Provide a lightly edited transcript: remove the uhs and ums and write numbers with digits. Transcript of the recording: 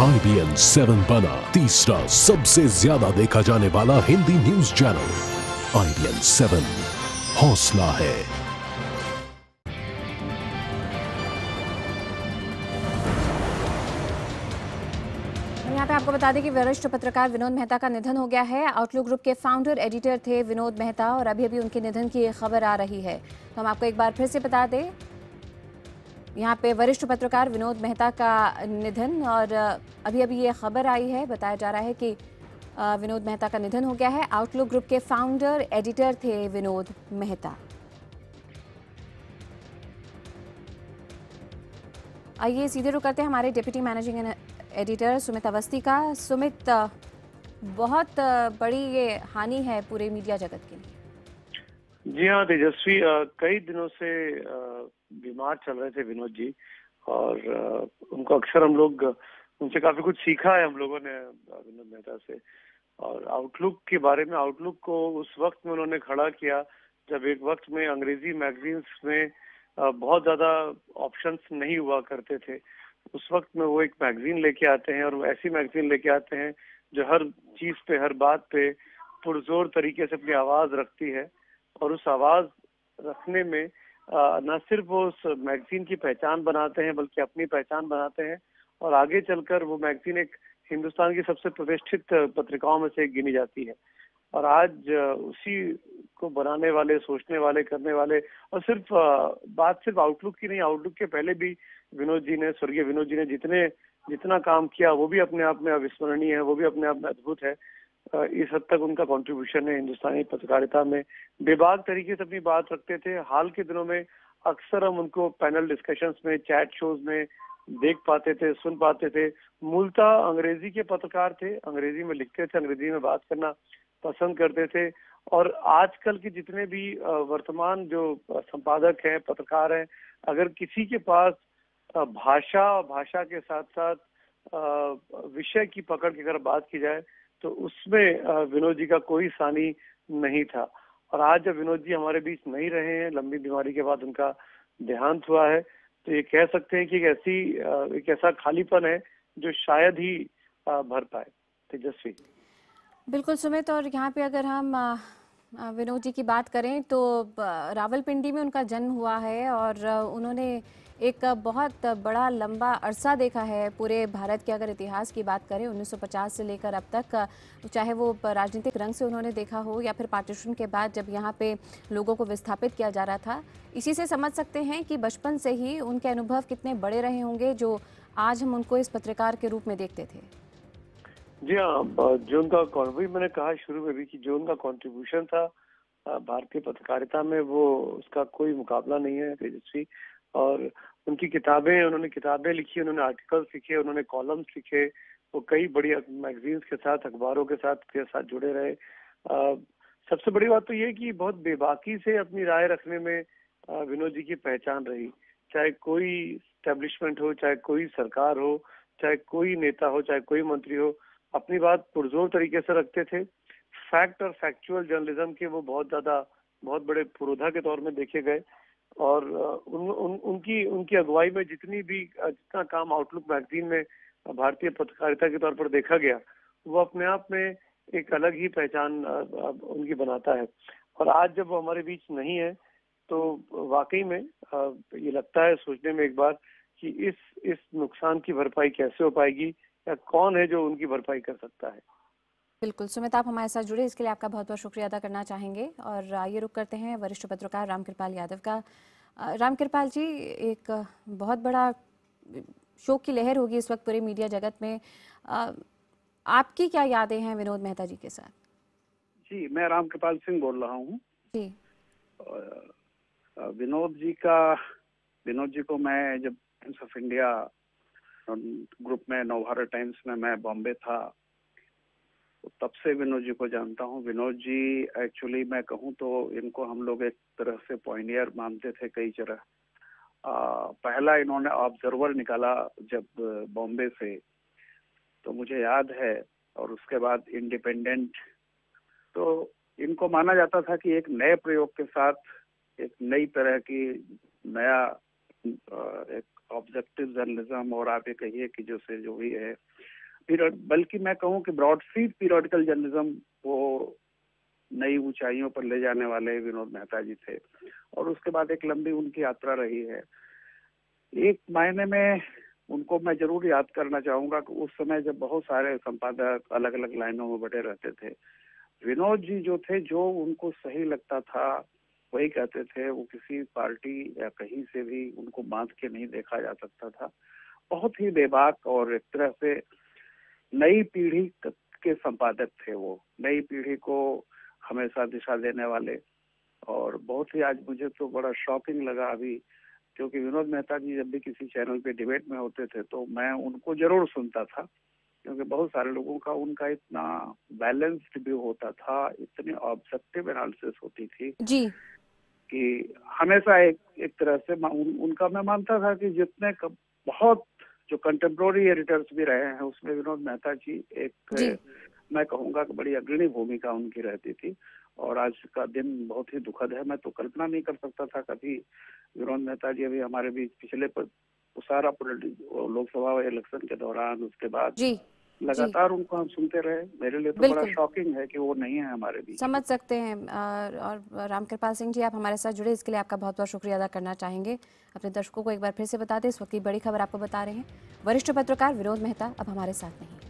IBN 7 बना तीसरा सबसे ज्यादा देखा जाने वाला हिंदी न्यूज चैनल। IBN 7 हौसला है। यहाँ पे आपको बता दें कि वरिष्ठ पत्रकार विनोद मेहता का निधन हो गया है। आउटलुक ग्रुप के फाउंडर एडिटर थे विनोद मेहता और अभी अभी उनके निधन की खबर आ रही है। तो हम आपको एक बार फिर से बता दें, यहाँ पे वरिष्ठ पत्रकार विनोद मेहता का निधन और अभी अभी ये खबर आई है, बताया जा रहा है कि विनोद मेहता का निधन हो गया है। आउटलुक ग्रुप के फाउंडर एडिटर थे विनोद मेहता। आइए सीधे रुक करते हैं हमारे deputy managing editor Sumit Awasthi का। सुमित, बहुत बड़ी ये हानि है पूरे मीडिया जगत के लिए। जी हाँ तेजस्वी, कई दिनों से बीमार चल रहे थे विनोद जी और उनको अक्सर हम लोग उनसे काफी कुछ सीखा है हम लोगों ने विनोद मेहता से। और आउटलुक के बारे में, आउटलुक को उस वक्त में उन्होंने खड़ा किया जब एक वक्त में अंग्रेजी मैगजीन्स में बहुत ज्यादा ऑप्शंस नहीं हुआ करते थे। उस वक्त में वो एक मैगजीन लेके आते हैं और ऐसी मैगजीन लेके आते हैं जो हर चीज पे, हर बात पे पुरजोर तरीके से अपनी आवाज रखती है। और उस आवाज रखने में न सिर्फ वो उस मैगजीन की पहचान बनाते हैं बल्कि अपनी पहचान बनाते हैं और आगे चलकर वो मैगजीन एक हिंदुस्तान की सबसे प्रतिष्ठित पत्रिकाओं में से एक गिनी जाती है। और आज उसी को बनाने वाले, सोचने वाले, करने वाले, और बात सिर्फ आउटलुक की नहीं, आउटलुक के पहले भी विनोद जी ने, स्वर्गीय विनोद जी ने जितना काम किया वो भी अपने आप में अविस्मरणीय है, वो भी अपने आप में अद्भुत है। इस हद तक उनका कंट्रीब्यूशन है हिंदुस्तानी पत्रकारिता में। बेबाक तरीके से अपनी बात रखते थे। हाल के दिनों में अक्सर हम उनको पैनल डिस्कशंस में, चैट शोज में देख पाते थे, सुन पाते थे। मूलतः अंग्रेजी के पत्रकार थे, अंग्रेजी में लिखते थे, अंग्रेजी में बात करना पसंद करते थे। और आजकल के जितने भी वर्तमान जो संपादक हैं, पत्रकार हैं, अगर किसी के पास भाषा के साथ साथ विषय की पकड़ की अगर बात की जाए तो उसमें विनोद जी का कोई सानी नहीं था। और आज जब विनोद जी हमारे बीच नहीं रहे हैं, लंबी बीमारी के बाद उनका देहांत हुआ है, तो ये कह सकते हैं कि एक ऐसा खालीपन है जो शायद ही भर पाए। तेजस्वी। बिल्कुल सुमित, और यहाँ पे अगर हम विनोद जी की बात करें तो रावलपिंडी में उनका जन्म हुआ है और उन्होंने एक बहुत बड़ा लंबा अरसा देखा है पूरे भारत के। अगर इतिहास की बात करें 1950 से लेकर अब तक, चाहे वो राजनीतिक रंग से उन्होंने देखा हो या फिर पार्टीशन के बाद जब यहाँ पे लोगों को विस्थापित किया जा रहा था, इसी से समझ सकते हैं कि बचपन से ही उनके अनुभव कितने बड़े रहे होंगे जो आज हम उनको इस पत्रकार के रूप में देखते थे। जी हाँ, जो उनका वही मैंने कहा शुरू में भी कि जो उनका कंट्रीब्यूशन था भारतीय पत्रकारिता में, वो उसका कोई मुकाबला नहीं है तेजस्वी। और उनकी किताबें, उन्होंने किताबें लिखी, उन्होंने आर्टिकल्स लिखे, उन्होंने कॉलम्स लिखे, वो कई बड़ी मैगजीन्स के साथ, अखबारों के साथ जुड़े रहे। सबसे बड़ी बात तो ये कि बहुत बेबाकी से अपनी राय रखने में विनोद जी की पहचान रही। चाहे कोई स्टैब्लिशमेंट हो, चाहे कोई सरकार हो, चाहे कोई नेता हो, चाहे कोई मंत्री हो, अपनी बात पुरजोर तरीके से रखते थे। फैक्ट और फैक्चुअल जर्नलिज्म के वो बहुत बड़े पुरोधा के तौर में देखे गए। और उनकी अगुवाई में जितना काम आउटलुक मैगजीन में भारतीय पत्रकारिता के तौर पर देखा गया, वो अपने आप में एक अलग ही पहचान उनकी बनाता है। और आज जब वो हमारे बीच नहीं है तो वाकई में ये लगता है सोचने में एक बार कि इस नुकसान की भरपाई कैसे हो पाएगी या कौन है जो उनकी भरपाई कर सकता है। बिल्कुल सुमित, आप हमारे साथ जुड़े इसके लिए आपका बहुत बहुत शुक्रिया अदा करना चाहेंगे। और ये रुक करते हैं वरिष्ठ पत्रकार रामकृपाल यादव का। रामकृपाल जी, एक बहुत बड़ा शोक की लहर होगी इस वक्त पूरे मीडिया जगत में। आपकी क्या यादें हैं विनोद मेहता जी के साथ? जी, मैं रामकृपाल सिंह बोल रहा हूँ जी। विनोद जी को मैं जब टाइम्स ऑफ इंडिया ग्रुप में, नवभारत टाइम्स में मैं बॉम्बे था, तो तब से विनोद जी को जानता हूँ। विनोद जी एक्चुअली मैं कहूँ तो इनको हम लोग एक तरह से पॉइनियर मानते थे कई तरह। पहला इन्होंने ऑब्जर्वर निकाला जब बॉम्बे से, तो मुझे याद है। और उसके बाद इंडिपेंडेंट। तो इनको माना जाता था कि एक नए प्रयोग के साथ एक नई तरह की एक ऑब्जेक्टिव जर्नलिज्म, और आप ये कहिए कि जो भी है बल्कि मैं कहूँ कि ब्रॉड फीड पीरियोडिकल जर्नलिज्म वो नई ऊंचाइयों पर ले जाने वाले विनोद मेहता जी थे। और उसके बाद एक लंबी उनकी यात्रा रही है। एक मायने में उनको मैं जरूर याद करना चाहूंगा कि उस समय जब बहुत सारे संपादक अलग अलग लाइनों में बटे रहते थे, विनोद जी जो थे, जो उनको सही लगता था वही कहते थे। वो किसी पार्टी या कहीं से भी उनको बांध के नहीं देखा जा सकता था। बहुत ही बेबाक और एक तरह से नई पीढ़ी के संपादक थे वो, नई पीढ़ी को हमेशा दिशा देने वाले। और बहुत ही आज मुझे तो बड़ा शॉकिंग लगा अभी, क्योंकि विनोद मेहता जी जब भी किसी चैनल पे डिबेट में होते थे तो मैं उनको जरूर सुनता था, क्योंकि बहुत सारे लोगों का उनका इतना बैलेंस्ड व्यू होता था, इतनी ऑब्जेक्टिव एनालिसिस होती थी जी कि हमेशा एक तरह से उनका मैं मानता था कि जितने बहुत जो कंटेम्प्रोरी एडिटर्स भी रहे हैं उसमें विनोद मेहता जी एक मैं कहूँगा कि बड़ी अग्रणी भूमिका उनकी रहती थी। और आज का दिन बहुत ही दुखद है। मैं तो कल्पना नहीं कर सकता था कभी विनोद मेहता जी अभी हमारे बीच पिछले सारा लोकसभा इलेक्शन के दौरान, उसके बाद जी लगातार उनको हम सुनते रहे। मेरे लिए तो बड़ा शॉकिंग है कि वो नहीं है हमारे बीच। समझ सकते हैं। और रामकृपाल सिंह जी, आप हमारे साथ जुड़े इसके लिए आपका बहुत बहुत शुक्रिया अदा करना चाहेंगे। अपने दर्शकों को एक बार फिर से बता दें, इस वक्त की बड़ी खबर आपको बता रहे हैं, वरिष्ठ पत्रकार विनोद मेहता अब हमारे साथ नहीं।